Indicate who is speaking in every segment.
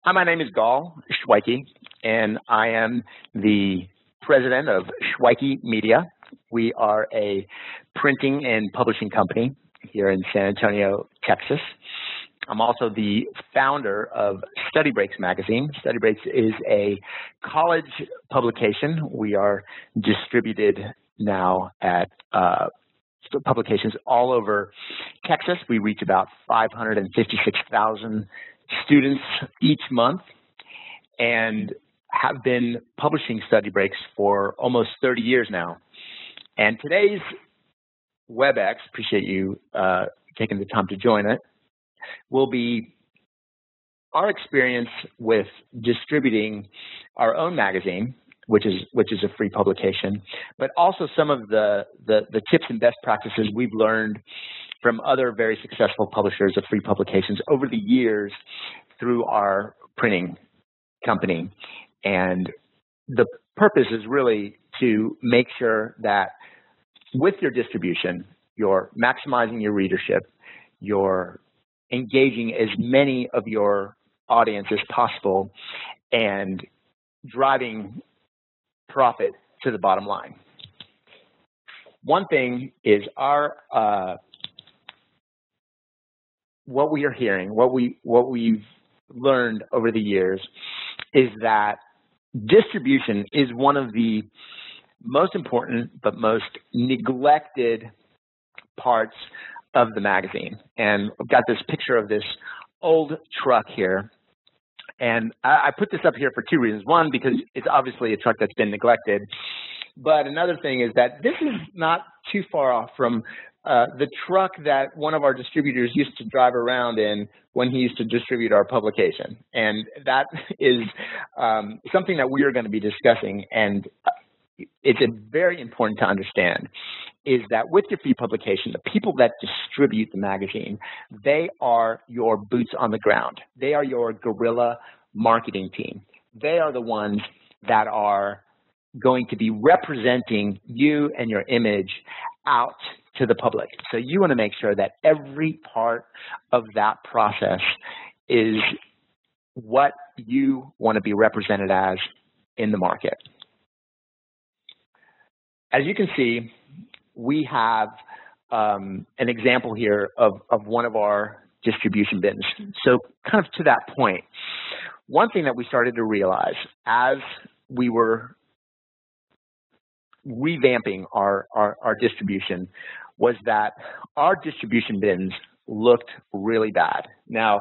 Speaker 1: Hi, my name is Shweiki, and I am the president of Shweiki Media. We are a printing and publishing company here in San Antonio, Texas. I'm also the founder of Study Breaks magazine. Study Breaks is a college publication. We are distributed now at publications all over Texas. We reach about 556,000 students each month and have been publishing Study Breaks for almost 30 years now. And today's WebEx, appreciate you taking the time to join it, will be our experience with distributing our own magazine, which is a free publication, but also some of the tips and best practices we've learned from other very successful publishers of free publications over the years through our printing company. And the purpose is really to make sure that with your distribution, you're maximizing your readership, you're engaging as many of your audience as possible, and driving profit to the bottom line. One thing is what we are hearing, what we've learned over the years is that distribution is one of the most important but most neglected parts of the magazine. And I've got this picture of this old truck here. And I put this up here for two reasons. One, because it's obviously a truck that's been neglected. But another thing is that this is not too far off from the truck that one of our distributors used to drive around in when he used to distribute our publication. And that is something that we are going to be discussing. And it's very important to understand is that with your free publication, the people that distribute the magazine, they are your boots on the ground. They are your guerrilla marketing team. They are the ones that are going to be representing you and your image out to the public. So you want to make sure that every part of that process is what you want to be represented as in the market. As you can see, we have an example here of one of our distribution bins. So kind of to that point, one thing that we started to realize as we were revamping our distribution was that our distribution bins looked really bad. Now,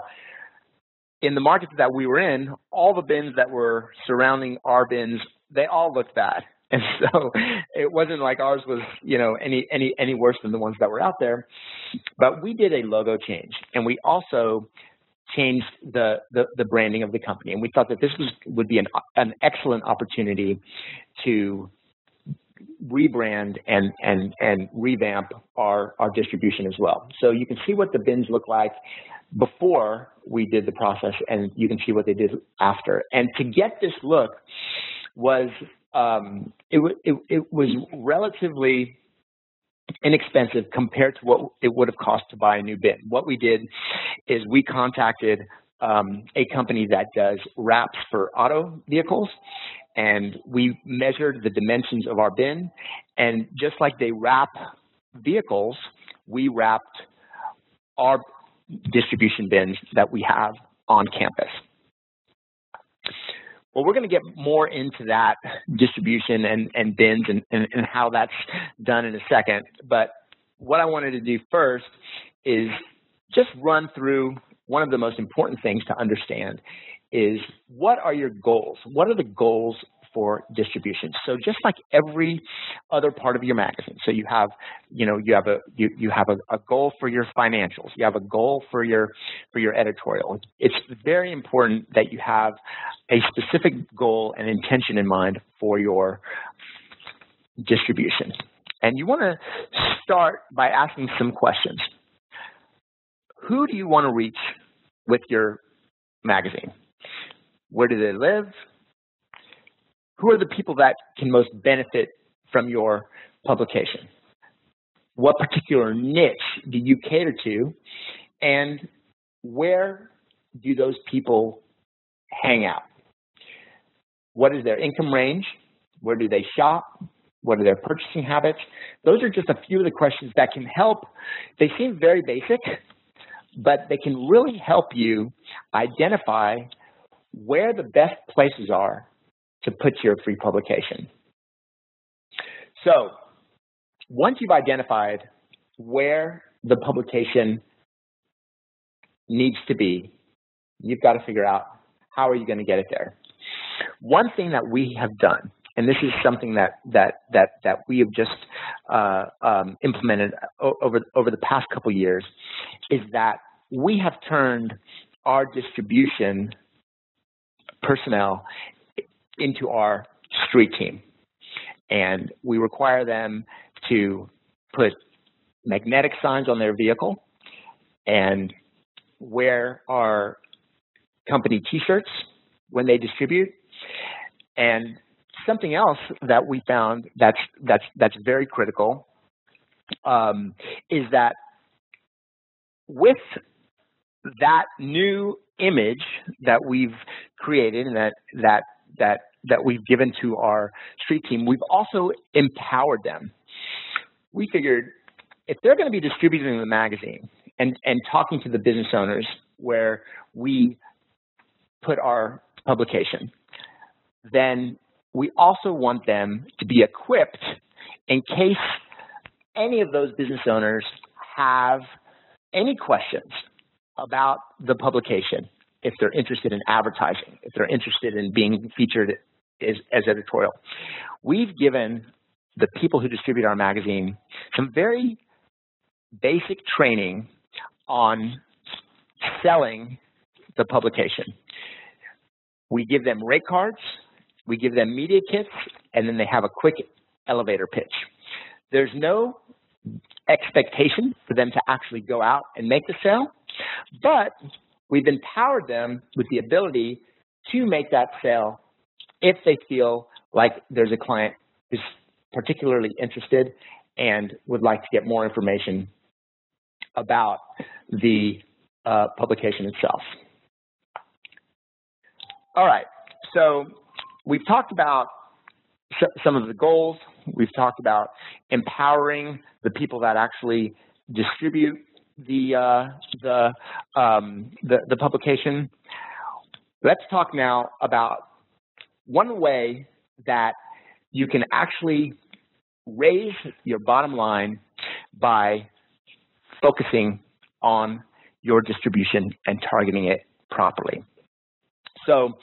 Speaker 1: in the markets that we were in, all the bins that were surrounding our bins, they all looked bad. And so it wasn't like ours was, any worse than the ones that were out there. But we did a logo change, and we also changed the branding of the company. And we thought that this would be an excellent opportunity to rebrand and revamp our distribution as well. So you can see what the bins look like before we did the process, and you can see what they did after. And to get this look was it was relatively inexpensive compared to what it would have cost to buy a new bin. What we did is we contacted a company that does wraps for auto vehicles, and we measured the dimensions of our bin, and just like they wrap vehicles, we wrapped our distribution bins that we have on campus. Well, we're going to get more into that distribution and bins and how that's done in a second. But what I wanted to do first is just run through one of the most important things to understand is what are your goals? What are the goals for distribution? So just like every other part of your magazine, so you have a goal for your financials, you have a goal for your editorial. It's very important that you have a specific goal and intention in mind for your distribution. And you want to start by asking some questions. Who do you want to reach with your magazine? Where do they live? Who are the people that can most benefit from your publication? What particular niche do you cater to? And where do those people hang out? What is their income range? Where do they shop? What are their purchasing habits? Those are just a few of the questions that can help. They seem very basic, but they can really help you identify where the best places are to put your free publication. So once you've identified where the publication needs to be, you've got to figure out how are you going to get it there. One thing that we have done, and this is something that we have just implemented over the past couple years, is that we have turned our distribution personnel into our street team. And we require them to put magnetic signs on their vehicle and wear our company t-shirts when they distribute. And something else that we found that's very critical is that with that new image that we've created and that we've given to our street team, we've also empowered them. We figured if they're going to be distributing the magazine and talking to the business owners where we put our publication, then we also want them to be equipped in case any of those business owners have any questions about the publication, if they're interested in advertising, if they're interested in being featured as editorial. We've given the people who distribute our magazine some very basic training on selling the publication. We give them rate cards, we give them media kits, and then they have a quick elevator pitch. There's no expectation for them to actually go out and make the sale, but we've empowered them with the ability to make that sale if they feel like there's a client who's particularly interested and would like to get more information about the publication itself. All right, so we've talked about some of the goals. We've talked about empowering the people that actually distribute the publication. Let's talk now about one way that you can actually raise your bottom line by focusing on your distribution and targeting it properly. So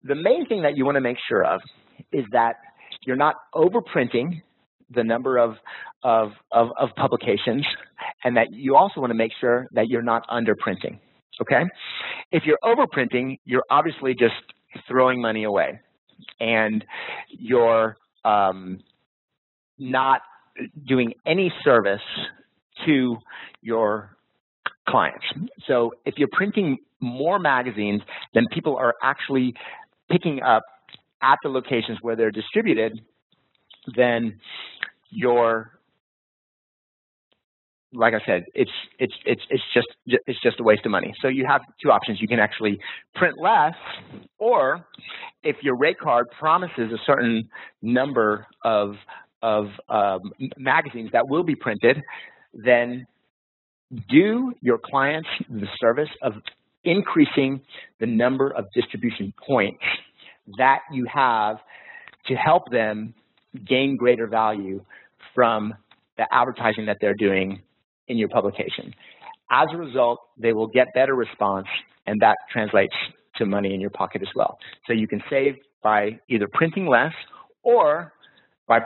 Speaker 1: the main thing that you want to make sure of is that you're not overprinting the number of publications, and that you also want to make sure that you're not underprinting, okay? If you're overprinting, you're obviously just throwing money away, and you're not doing any service to your clients. So if you're printing more magazines than people are actually picking up at the locations where they're distributed, then you're, like I said, it's just a waste of money. So you have two options. You can actually print less, or if your rate card promises a certain number of magazines that will be printed, then do your clients the service of increasing the number of distribution points that you have to help them gain greater value from the advertising that they're doing in your publication. As a result, they will get better response, and that translates to money in your pocket as well. So you can save by either printing less or by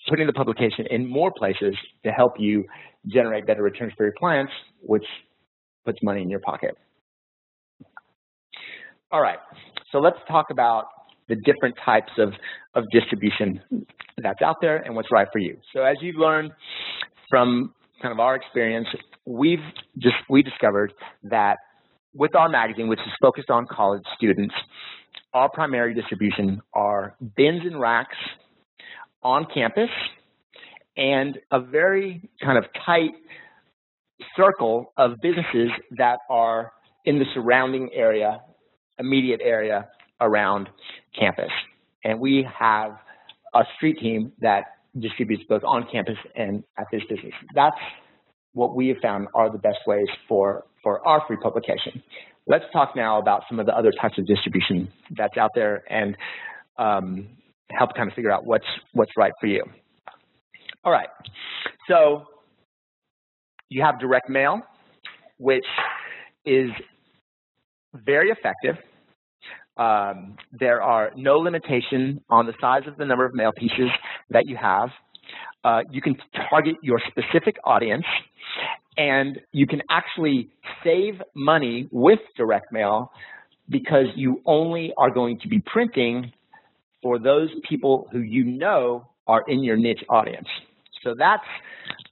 Speaker 1: putting the publication in more places to help you generate better returns for your clients, which puts money in your pocket. All right, so let's talk about the different types of distribution that's out there and what's right for you. So as you've learned from kind of our experience, we discovered that with our magazine, which is focused on college students, our primary distribution are bins and racks on campus, and a very kind of tight circle of businesses that are in the surrounding area immediate area around campus. And we have a street team that distributes both on campus and at this distance. That's what we have found are the best ways for our free publication. Let's talk now about some of the other types of distribution that's out there and help kind of figure out what's right for you. All right, so you have direct mail, which is very effective. There are no limitation on the size of the number of mail pieces that you have. You can target your specific audience, and you can actually save money with direct mail because you only are going to be printing for those people who you know are in your niche audience. So that's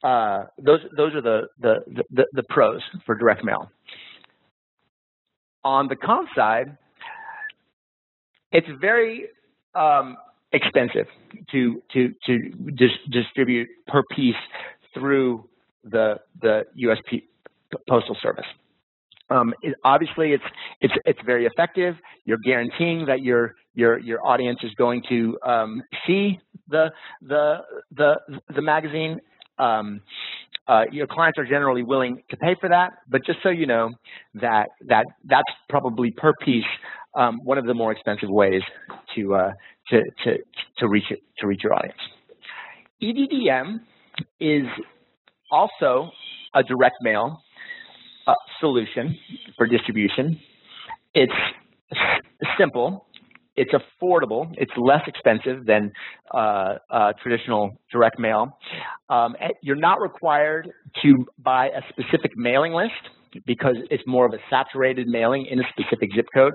Speaker 1: those are the pros for direct mail. On the con side, it's very expensive to distribute per piece through the U.S. Postal Service. Obviously, it's very effective. You're guaranteeing that your audience is going to see the magazine. Your clients are generally willing to pay for that, but just so you know that's probably per piece one of the more expensive ways to reach your audience. EDDM is also a direct mail solution for distribution. It's simple, it's affordable, it's less expensive than traditional direct mail. You're not required to buy a specific mailing list because it's more of a saturated mailing in a specific zip code.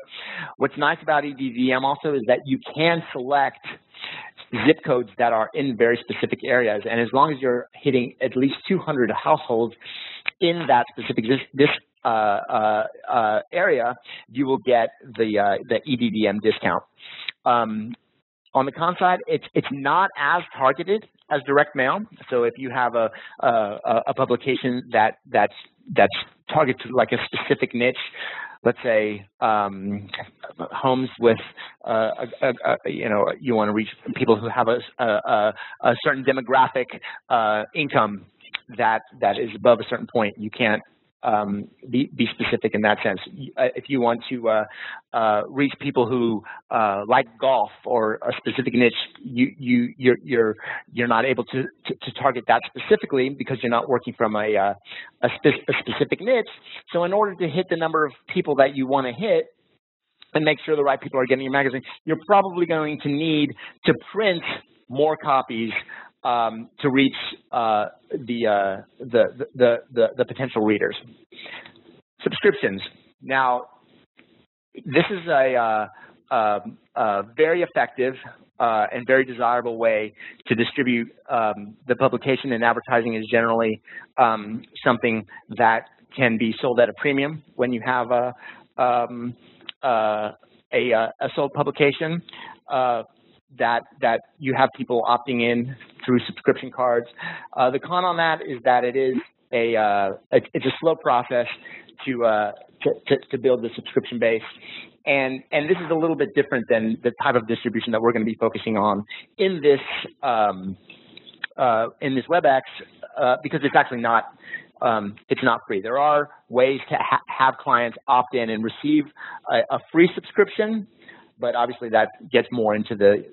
Speaker 1: What's nice about EDDM also is that you can select zip codes that are in very specific areas, and as long as you're hitting at least 200 households in that specific area, you will get the EDDM discount. On the con side, it's not as targeted as direct mail. So if you have a publication that's targeted to like a specific niche, let's say homes with you want to reach people who have a certain demographic income that is above a certain point, you can't be specific in that sense. If you want to reach people who like golf or a specific niche, you're not able to target that specifically because you're not working from a specific niche. So in order to hit the number of people that you want to hit and make sure the right people are getting your magazine, you're probably going to need to print more copies to reach the potential readers. Subscriptions. Now, this is a very effective and very desirable way to distribute the publication, and advertising is generally something that can be sold at a premium when you have a sold publication. That you have people opting in through subscription cards. The con on that is that it's a slow process to build the subscription base, and this is a little bit different than the type of distribution that we're going to be focusing on in this WebEx because it's actually not. It's not free. There are ways to have clients opt in and receive a free subscription, but obviously that gets more into the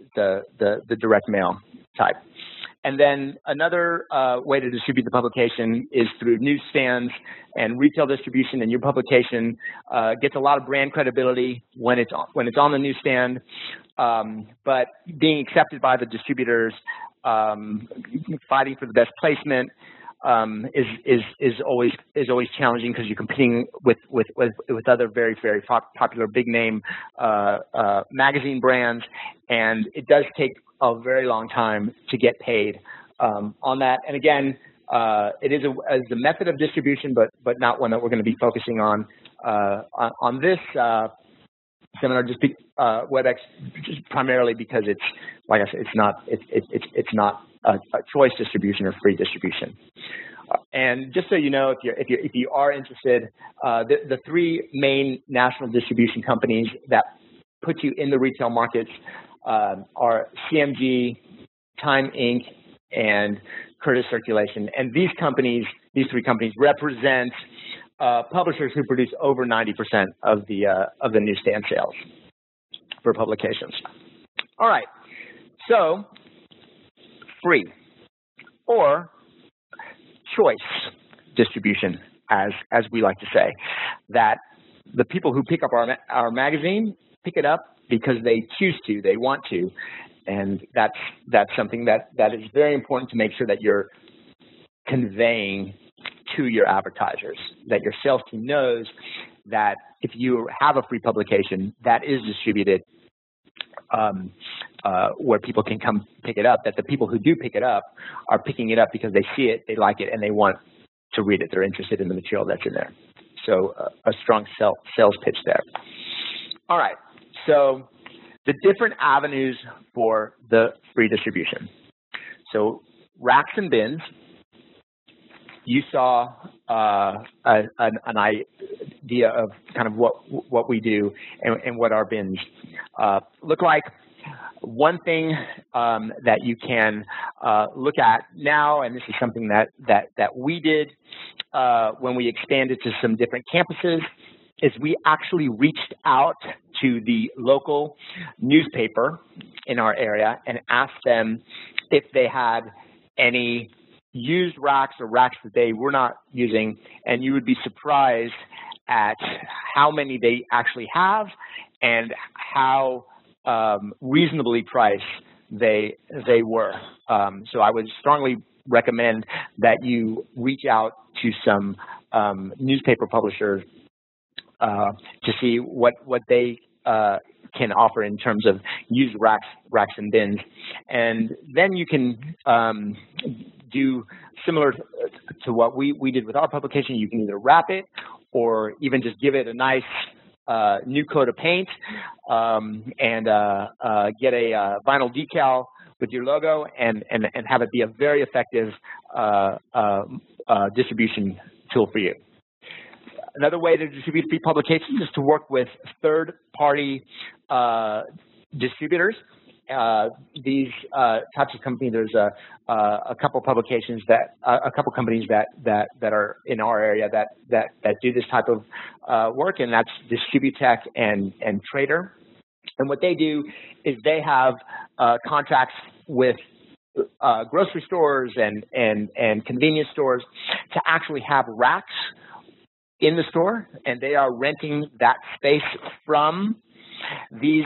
Speaker 1: direct mail type. And then another way to distribute the publication is through newsstands and retail distribution, and your publication gets a lot of brand credibility when it's on the newsstand, but being accepted by the distributors, fighting for the best placement, is always challenging because you're competing with other very popular big name magazine brands, and it does take a very long time to get paid on that. And again, it is a method of distribution, but not one that we're going to be focusing on this seminar. Just WebEx, just primarily because it's, like I said, it's not a choice distribution or free distribution. And just so you know, if you are interested, the three main national distribution companies that put you in the retail markets are CMG, Time Inc., and Curtis Circulation. And these three companies represent publishers who produce over 90% of the newsstand sales for publications. All right, so free or choice distribution, as we like to say, that the people who pick up our magazine pick it up because they choose to, they want to, and that's something that is very important to make sure that you're conveying to your advertisers, that your sales team knows that if you have a free publication that is distributed where people can come pick it up, that the people who do pick it up are picking it up because they see it, they like it, and they want to read it. They're interested in the material that's in there. So a strong sales pitch there. All right, so the different avenues for the free distribution. So racks and bins. You saw an idea of kind of what we do and what our bins look like. One thing that you can look at now, and this is something that we did when we expanded to some different campuses, is we actually reached out to the local newspaper in our area and asked them if they had any used racks or racks that they were not using, and you would be surprised at how many they actually have and how reasonably priced they were. So I would strongly recommend that you reach out to some newspaper publishers to see what they can offer in terms of used racks and bins. And then you can do similar to what we did with our publication. You can either wrap it or even just give it a nice new coat of paint and get a vinyl decal with your logo and have it be a very effective distribution tool for you. Another way to distribute free publications is to work with third-party distributors. These types of companies, there's a couple publications a couple companies that are in our area that do this type of work, and that's Distributech and Trader. And what they do is they have contracts with grocery stores and convenience stores to actually have racks in the store, and they are renting that space from these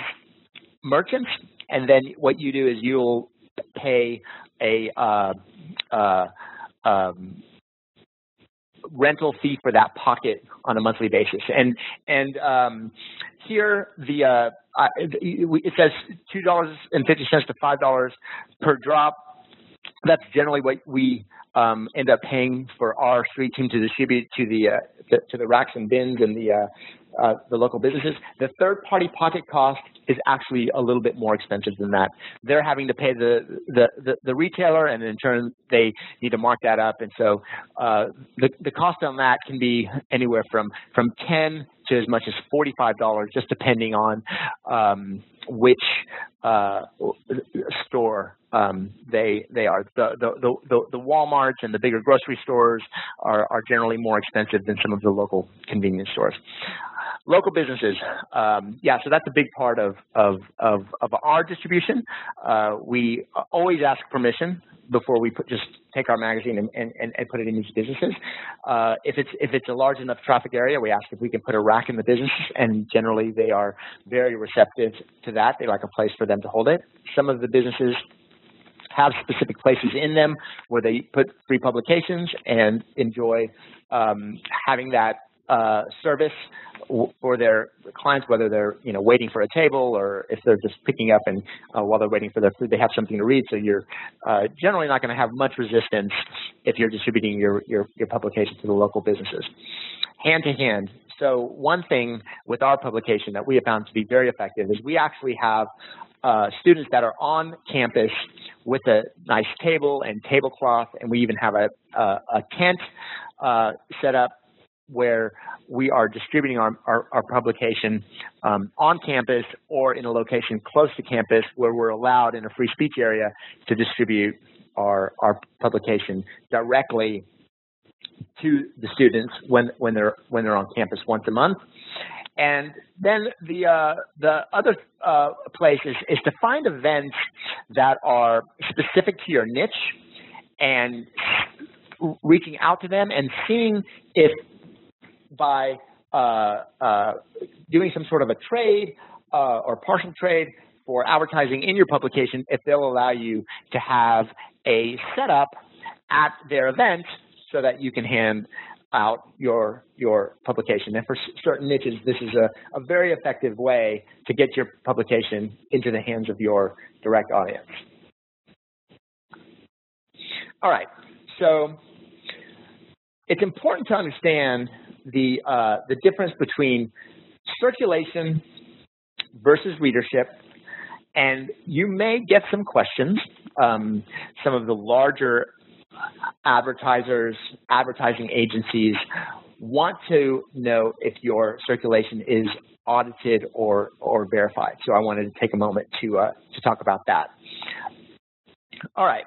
Speaker 1: merchants. And then what you do is you'll pay a rental fee for that pocket on a monthly basis. And here it says $2.50 to $5 per drop. That's generally what we end up paying for our street team to distribute to the racks and bins and the local businesses. The third-party pocket cost is actually a little bit more expensive than that. They're having to pay the retailer, and in turn they need to mark that up. And so the cost on that can be anywhere from $10 to as much as $45, just depending on which store they are. The Walmarts and the bigger grocery stores are generally more expensive than some of the local convenience stores. Local businesses, yeah, so that's a big part of our distribution. We always ask permission before we just take our magazine and put it in these businesses. If it's a large enough traffic area, we ask if we can put a rack in the business, and generally they are very receptive to that. They like a place for them to hold it. Some of the businesses have specific places in them where they put free publications and enjoy having that service for their clients, whether they're waiting for a table or if they're just picking up and while they're waiting for their food, they have something to read. So you're generally not going to have much resistance if you're distributing your publication to the local businesses. Hand to hand. So one thing with our publication that we have found to be very effective is we actually have students that are on campus with a nice table and tablecloth, and we even have a tent set up where we are distributing our publication on campus or in a location close to campus where we're allowed in a free speech area to distribute our publication directly to the students when they're on campus once a month. And then the other place is to find events that are specific to your niche and reaching out to them and seeing if by doing some sort of a trade or partial trade for advertising in your publication, if they'll allow you to have a setup at their event so that you can hand out your publication. And for certain niches, this is a very effective way to get your publication into the hands of your direct audience. All right, so it's important to understand the difference between circulation versus readership, and you may get some questions. Some of the larger advertisers, advertising agencies want to know if your circulation is audited or verified. So I wanted to take a moment to talk about that. All right,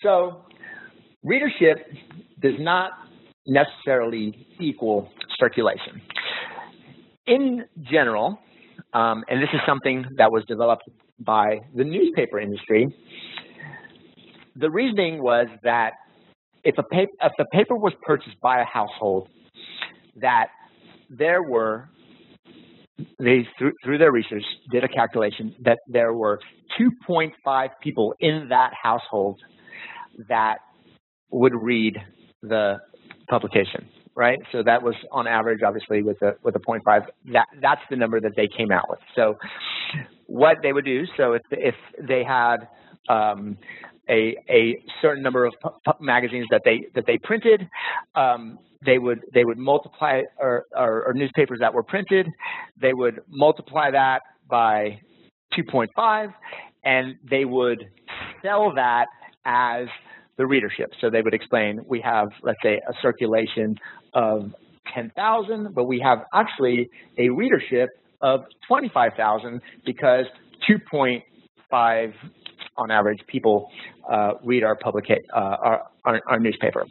Speaker 1: so readership does not necessarily equal circulation. In general, and this is something that was developed by the newspaper industry, the reasoning was that if a paper was purchased by a household, that there were, through their research, did a calculation that there were 2.5 people in that household that would read the publication, right? So that was on average, obviously, with a 0.5. That's the number that they came out with. So what they would do, so if they had a certain number of magazines that they printed, they would multiply, or newspapers that were printed, they would multiply that by 2.5, and they would sell that as the readership. So they would explain, we have, let's say, a circulation of 10,000, but we have actually a readership of 25,000 because 2.5 on average people read our newspaper.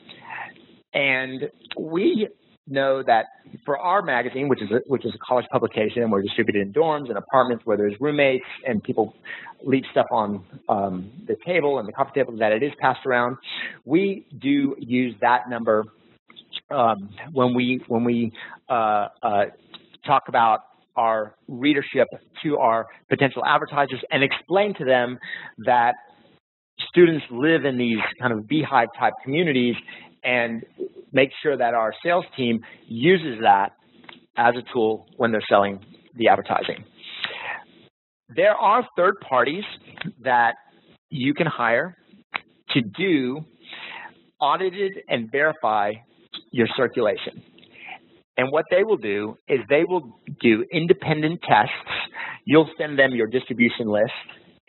Speaker 1: And we know that for our magazine, which is a college publication, and we're distributed in dorms and apartments where there's roommates and people leave stuff on the table and the coffee table, that it is passed around. We do use that number when we talk about our readership to our potential advertisers and explain to them that students live in these kind of beehive type communities, and make sure that our sales team uses that as a tool when they're selling the advertising. There are third parties that you can hire to do audited and verify your circulation. And what they will do is they will do independent tests. You'll send them your distribution list,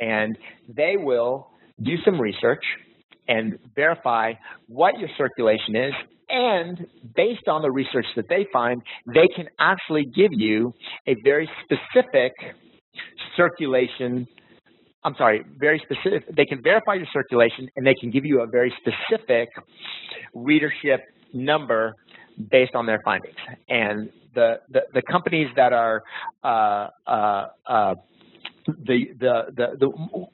Speaker 1: and they will do some research and verify what your circulation is. And based on the research that they find, they can actually give you a very specific circulation. I'm sorry, very specific. They can verify your circulation, and they can give you a very specific readership number based on their findings. And the companies that are the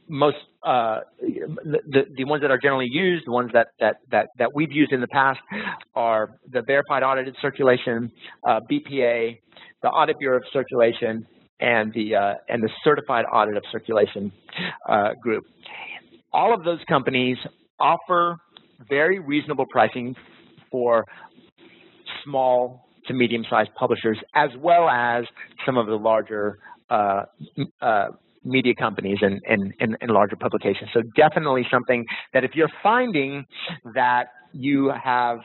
Speaker 1: most the ones that are generally used, the ones that we've used in the past, are the Verified Audited Circulation, BPA, the Audit Bureau of Circulation, and the Certified Audit of Circulation group. All of those companies offer very reasonable pricing for small to medium-sized publishers, as well as some of the larger media companies and larger publications. So definitely something that if you're finding that you have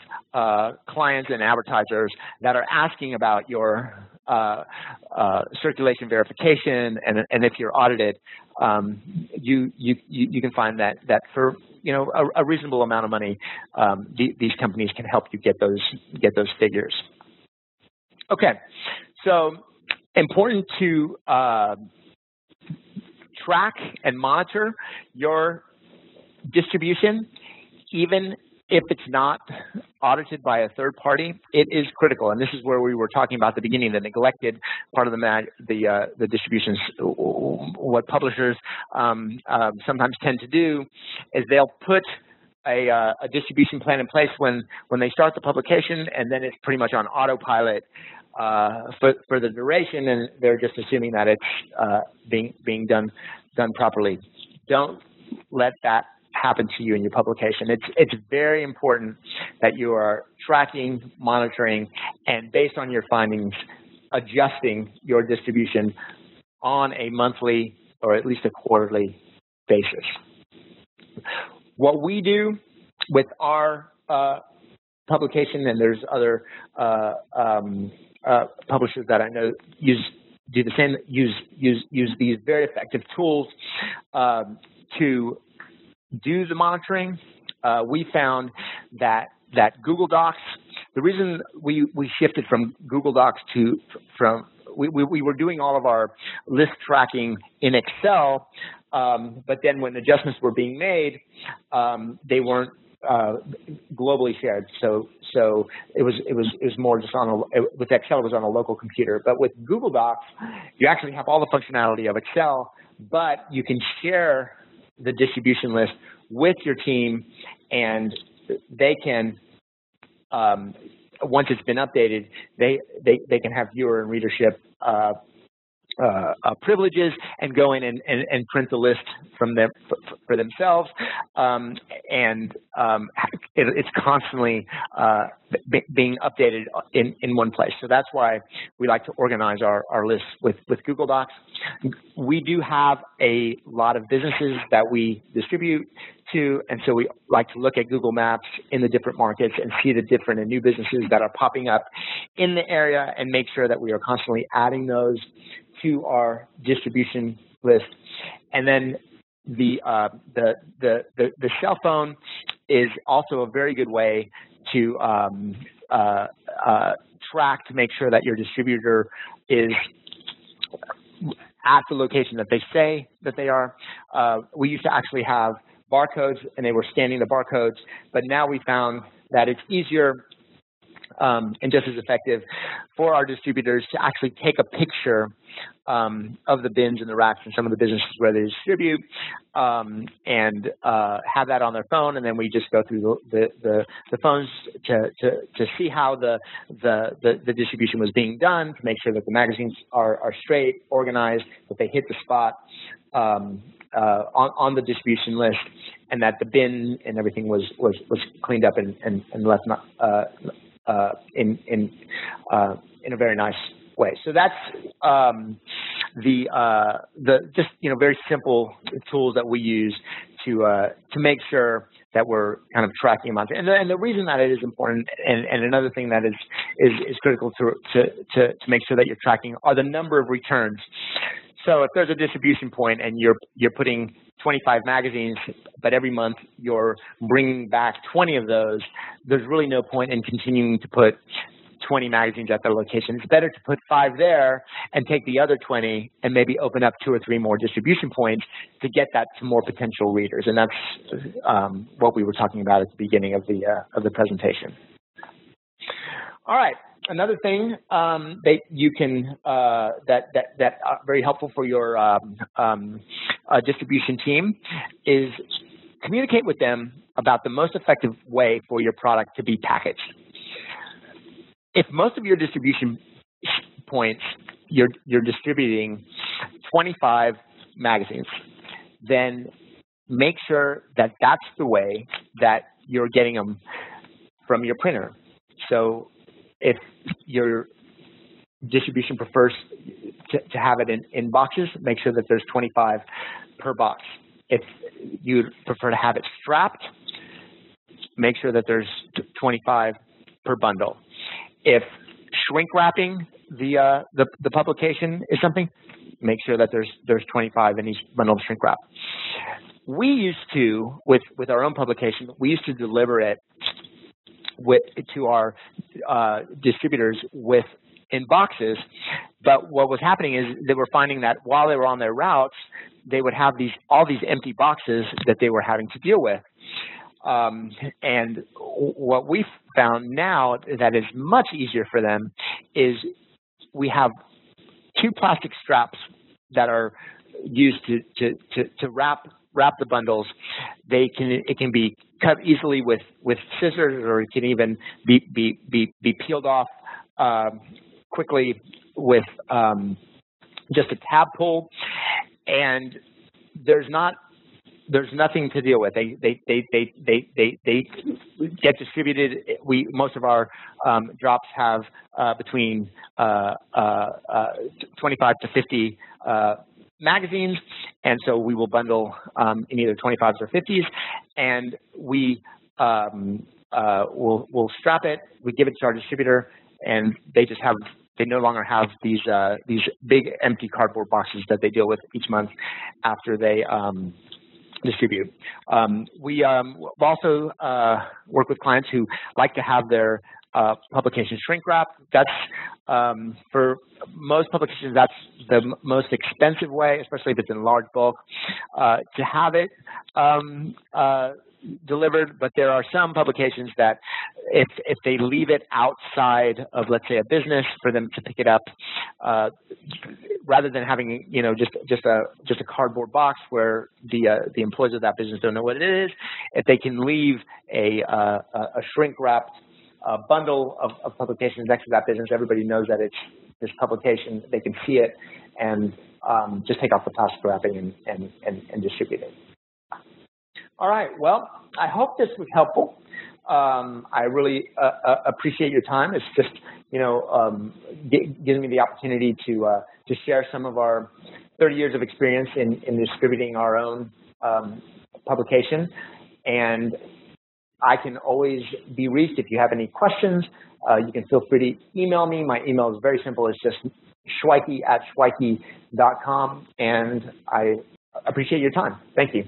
Speaker 1: clients and advertisers that are asking about your circulation verification, and if you're audited, you can find that for a reasonable amount of money, these companies can help you get those figures. Okay, so important to track and monitor your distribution, even if it's not audited by a third party. It is critical, and this is where we were talking about at the beginning, the neglected part of the distributions. What publishers sometimes tend to do is they'll put a distribution plan in place when they start the publication, and then it's pretty much on autopilot for the duration, and they're just assuming that it's being done properly. Don't let that happen to you in your publication. It's very important that you are tracking, monitoring, and based on your findings, adjusting your distribution on a monthly or at least a quarterly basis. What we do with our publication, and there's other publishers that I know do the same, use these very effective tools to do the monitoring. We found that Google Docs, the reason we shifted from Google Docs we were doing all of our list tracking in Excel, but then when adjustments were being made, they weren't globally shared. So it was more just with Excel, it was on a local computer. But with Google Docs, you actually have all the functionality of Excel, but you can share the distribution list with your team, and they can, once it's been updated, they can have viewer and readership privileges and go in and print the list for themselves, and it's constantly being updated in one place. So that's why we like to organize our lists with Google Docs. We do have a lot of businesses that we distribute to, and so we like to look at Google Maps in the different markets and see the different and new businesses that are popping up in the area, and make sure that we are constantly adding those to our distribution list. And then the cell phone is also a very good way to track, to make sure that your distributor is at the location that they say that they are. We used to actually have barcodes, and they were scanning the barcodes, but now we found that it's easier and just as effective for our distributors to actually take a picture of the bins and the racks in some of the businesses where they distribute, and have that on their phone, and then we just go through the phones to see how the distribution was being done, to make sure that the magazines are straight, organized, that they hit the spot on the distribution list, and that the bin and everything was cleaned up and left in a very nice way. So that's just very simple tools that we use to make sure that we're kind of tracking them. And the reason that it is important, and another thing that is critical to make sure that you're tracking, are the number of returns. So if there's a distribution point and you're putting 25 magazines, but every month you're bringing back 20 of those, there's really no point in continuing to put 20 magazines at their location. It's better to put 5 there and take the other 20 and maybe open up 2 or 3 more distribution points to get that to more potential readers. And that's what we were talking about at the beginning of the presentation. All right. Another thing that you can that very helpful for your distribution team is communicate with them about the most effective way for your product to be packaged. If most of your distribution points you're distributing 25 magazines, then make sure that that's the way that you're getting them from your printer. So if your distribution prefers to have it in boxes, make sure that there's 25 per box. If you prefer to have it strapped, make sure that there's 25 per bundle. If shrink wrapping the publication is something, make sure that there's 25 in each bundle of shrink wrap. We used to, with our own publication, we used to deliver it to our distributors in boxes, but what was happening is they were finding that while they were on their routes, they would have all these empty boxes that they were having to deal with. And what we found now that is much easier for them is we have 2 plastic straps that are used to wrap the bundles. It can be cut easily with scissors, or it can even be peeled off quickly with just a tab pull, and there's nothing to deal with. They get distributed. Most of our drops have between 25 to 50 magazines, and so we will bundle in either 25s or 50s, and we'll strap it. We give it to our distributor, and they no longer have these big empty cardboard boxes that they deal with each month after they distribute. We also work with clients who like to have their publication shrink wrap. That's for most publications, that's the most expensive way, especially if it's in large bulk, to have it delivered. But there are some publications that if they leave it outside of, let's say, a business for them to pick it up, rather than having just a cardboard box where the employees of that business don't know what it is, if they can leave a shrink wrapped bundle of publications next to that business, everybody knows that it's this publication. They can see it and just take off the plastic wrapping and distribute it. All right. Well, I hope this was helpful. I really appreciate your time. It's just giving me the opportunity to share some of our 30 years of experience in distributing our own publication, and I can always be reached if you have any questions. You can feel free to email me. My email is very simple. It's just Shweiki@shweiki.com, and I appreciate your time. Thank you.